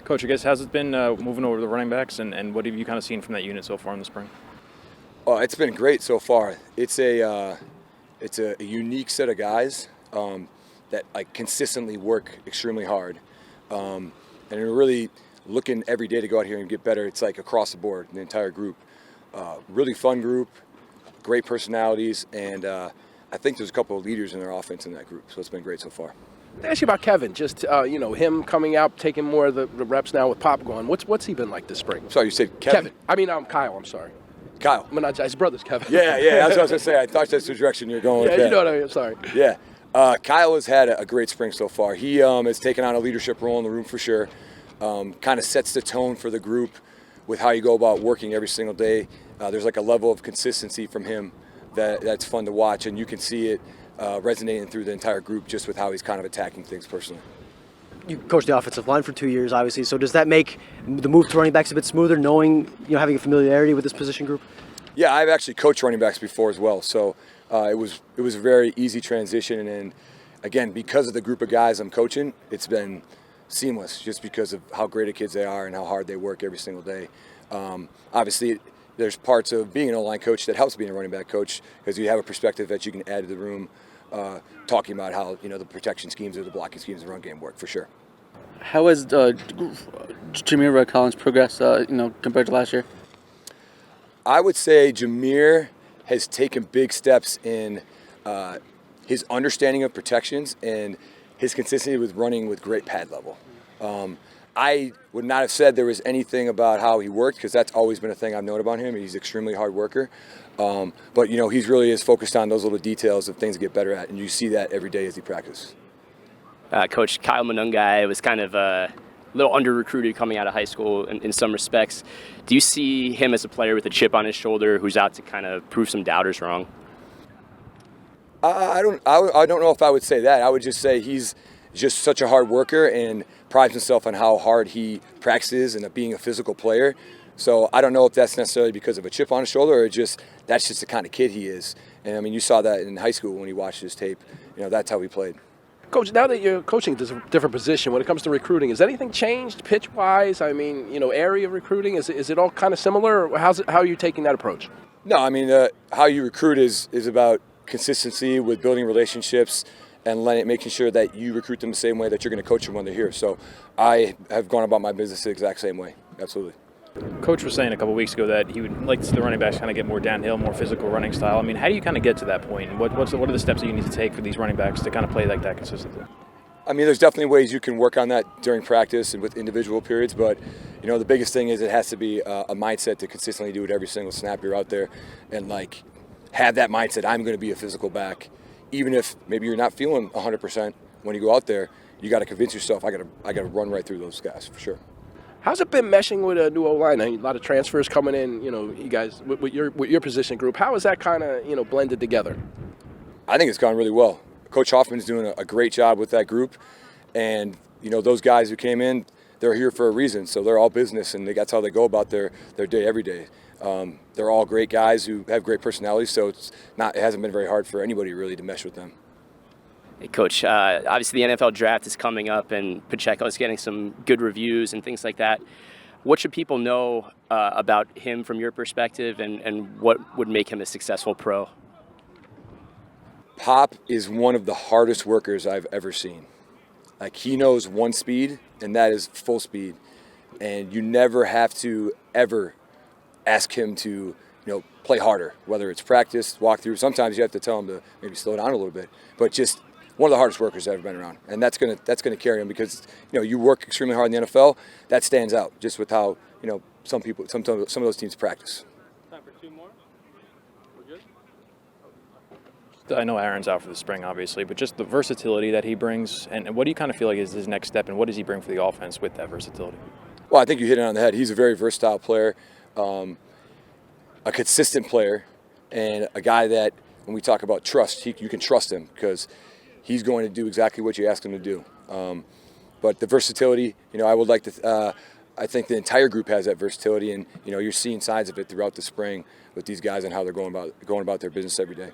Coach, I guess, how's it been moving over the running backs, and what have you kind of seen from that unit so far in the spring? Oh, it's been great so far. It's a unique set of guys that consistently work extremely hard, and we're really looking every day to go out here and get better. It's like across the board, the entire group. Really fun group, great personalities, and I think there's a couple of leaders in their offense in that group. So it's been great so far. I ask you about Kevin. Just him coming out, taking more of the reps now with Pop going. What's he been like this spring? Sorry, you said Kevin? Kyle. I'm sorry. Kyle. His brother's Kevin. Yeah. That's what I was gonna say. I thought that's the direction you're going. Yeah, with you know what I mean. Sorry. Yeah. Kyle has had a great spring so far. He has taken on a leadership role in the room for sure. Kind of sets the tone for the group with how you go about working every single day. There's like a level of consistency from him that's fun to watch, and you can see it resonating through the entire group just with how he's kind of attacking things personally. You coached the offensive line for 2 years, obviously. So does that make the move to running backs a bit smoother, knowing, having a familiarity with this position group? Yeah, I've actually coached running backs before as well. So it was a very easy transition. And again, because of the group of guys I'm coaching, it's been seamless just because of how great of kids they are and how hard they work every single day. Obviously, there's parts of being an O-line coach that helps being a running back coach because you have a perspective that you can add to the room, talking about how the protection schemes or the blocking schemes of the run game work for sure. How has Jameer Collins progressed, compared to last year? I would say Jameer has taken big steps in his understanding of protections and his consistency with running with great pad level. I would not have said there was anything about how he worked because that's always been a thing I've known about him. He's an extremely hard worker. But he's really is focused on those little details of things to get better at, and you see that every day as he practices. Coach Kyle Monangai was kind of a little under-recruited coming out of hdon't school in some respects. Do you see him as a player with a chip on his shoulder who's out to kind of prove some doubters wrong? I don't know if I would say that. I would just say he's just such a hard worker and prides himself on how hard he practices and being a physical player. So I don't know if that's necessarily because of a chip on his shoulder or that's just the kind of kid he is. And I mean, you saw that in high school when he watched his tape. That's how he played. Coach, now that you're coaching this different position, when it comes to recruiting, has anything changed pitch-wise? I mean, area of recruiting, is it all kind of similar? Or how are you taking that approach? No, I mean, how you recruit is about consistency with building relationships and making sure that you recruit them the same way that you're going to coach them when they're here. So I have gone about my business the exact same way. Absolutely. Coach was saying a couple weeks ago that he would like to see the running backs kind of get more downhill, more physical running style. I mean, how do you kind of get to that point? And what are the steps that you need to take for these running backs to kind of play like that consistently? I mean, there's definitely ways you can work on that during practice and with individual periods, but the biggest thing is it has to be a mindset to consistently do it every single snap you're out there and have that mindset, I'm going to be a physical back. Even if maybe you're not feeling 100% when you go out there, you got to convince yourself, I got to run right through those guys for sure. How's it been meshing with a new O-line? A lot of transfers coming in, you guys, with your position group. How is that kind of, blended together? I think it's gone really well. Coach Hoffman's doing a great job with that group. And, those guys who came in, they're here for a reason. So they're all business, and that's how they go about their day every day. They're all great guys who have great personalities, so it hasn't been very hard for anybody really to mesh with them. Hey, Coach, obviously the NFL draft is coming up, and Pacheco's getting some good reviews and things like that. What should people know about him from your perspective, and what would make him a successful pro? Pop is one of the hardest workers I've ever seen. He knows one speed, and that is full speed. And you never have to ever ask him to, play harder, whether it's practice, walkthrough. Sometimes you have to tell him to maybe slow down a little bit, but just one of the hardest workers I've ever been around. And that's gonna carry him because, you work extremely hard in the NFL. That stands out just with how, some of those teams practice. Time for two more. We're good? I know Aaron's out for the spring, obviously, but just the versatility that he brings, and what do you kind of feel like is his next step, and what does he bring for the offense with that versatility? Well, I think you hit it on the head. He's a very versatile player, a consistent player, and a guy that, when we talk about trust, you can trust him because he's going to do exactly what you ask him to do. But the versatility, I would like to. I think the entire group has that versatility, and you're seeing signs of it throughout the spring with these guys and how they're going about their business every day.